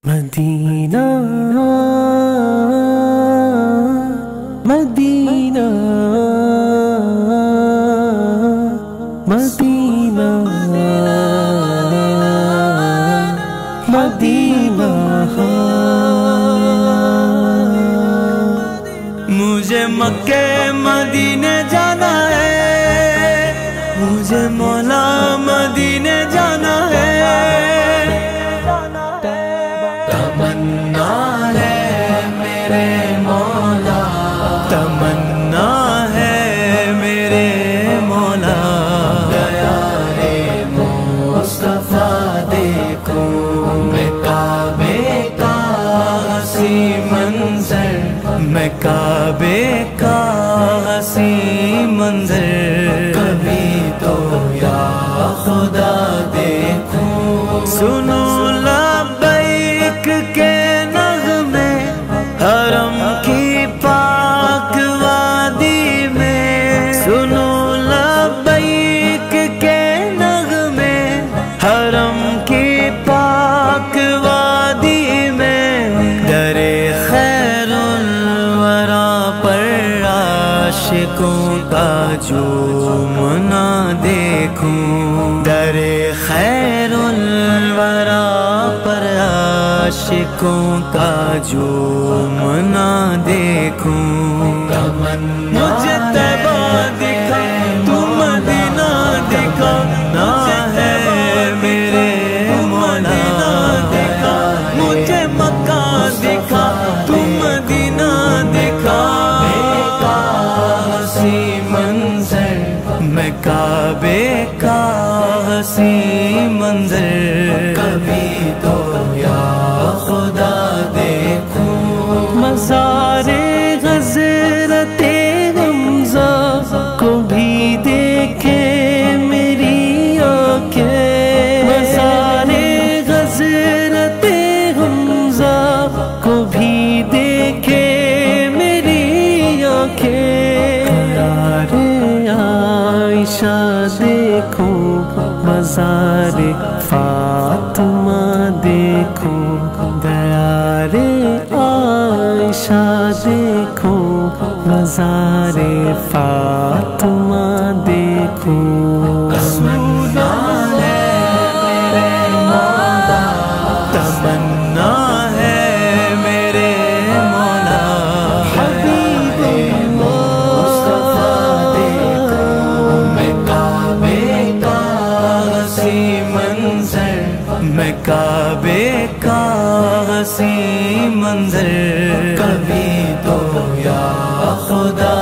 مدینہ مدینہ مدینہ مدینہ مجھے مکے مدینے جانا ہے، مجھے مولا مدینے جانا ہے، تمنا ہے میرے مولا، تمنا ہے میرے مولا، پیارے مصطفیٰ دیکھوں میں کعبے کا حسین منظر، میں کعبے کا حسین منظر، کبھی تو یا خدا دیکھوں، سنو لبیک کے نغمے حرم کی پاک وادی میں، سنو لبیک کے نغمے حرم کی پاک وادی میں، در خیر الورا پر عاشقوں کا جومنا دیکھوں، در خیر الورا پر عاشقوں کا جومنا دیکھوں، مجھے طیبہ دکھا تو مدینہ دکھا، مجھے ہے میرے مولا دکھا، مجھے مکہ دکھا تو مدینہ دکھا، حسین منظر میں کعبے کا حسین منظر، کبھی تو یا خدا دیکھوں، مزار حضرت حمزہ کو بھی دیکھے میری آنکھیں، مزار حضرت حمزہ کو بھی دیکھے میری آنکھیں، قرار عائشہ دیکھو، مزار فاطمہ دیکھو، دیار عائشہ دیکھو، مزار فاطمہ دیکھو، تمنا ہے میرے مولا، تمنا ہے میرے مولا، حبیب مصطفیٰ دیکھوں میں کعبے کا حسین منظر، میں کعبے کا حسین منظر، کبھی تو یا خدا